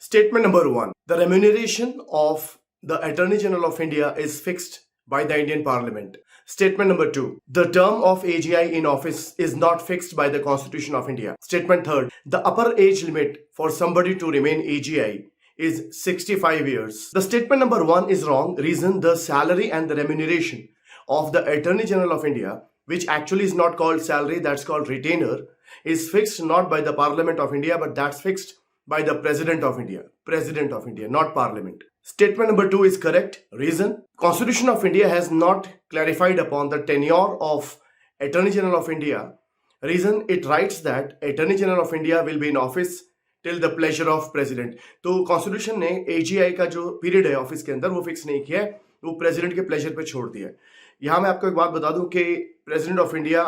Statement number one, the remuneration of the Attorney General of India is fixed by the Indian Parliament. Statement number two, the term of AGI in office is not fixed by the Constitution of India. Statement third, the upper age limit for somebody to remain AGI is 65 years. The statement number one is wrong. Reason, the salary and the remuneration of the Attorney General of India, which actually is not called salary, that's called retainer, is fixed not by the Parliament of India, but that's fixed by the President of India, not Parliament. Statement number two is correct. Reason, Constitution of India has not clarified upon the tenure of Attorney General of India. Reason, it writes that Attorney General of India will be in office till the pleasure of president. तो constitution ने AGI का जो period है office के अंदर वो fix नहीं किया है, वो प्रेसिडेंट के प्लेजर पे छोड़ दिया है. यहां मैं आपको एक बात बता दूं कि प्रेसिडेंट ऑफ इंडिया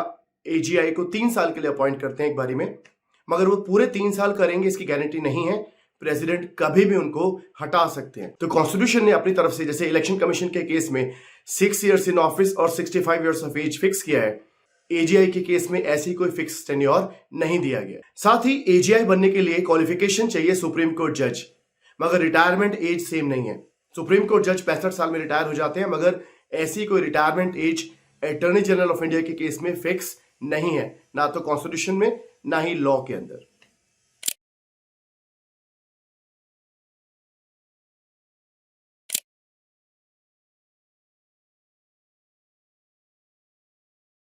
एजीआई को 3 साल के लिए अपॉइंट करते हैं एक बारी में, मगर वो पूरे 3 साल करेंगे इसकी गारंटी नहीं है. प्रेसिडेंट कभी भी उनको हटा सकते हैं. तो कॉन्स्टिट्यूशन ने अपनी तरफ से, जैसे इलेक्शन कमीशन के केस में 6 इयर्स इन ऑफिस और 65 इयर्स ऑफ एज फिक्स किया है, एजीआई के केस में ऐसी कोई फिक्स टेन्योर नहीं दिया गया. साथ ही एजीआई बनने के लिए क्वालिफिकेशन चाहिए सुप्रीम कोर्ट जज, मगर रिटायरमेंट एज सेम नहीं है. सुप्रीम कोर्ट जज 65 साल में रिटायर हो जाते हैं, मगर ऐसी कोई retirement age attorney general of India के केस में फिक्स नहीं है, ना तो कॉन्स्टिट्यूशन में ना ही लॉ के अंदर.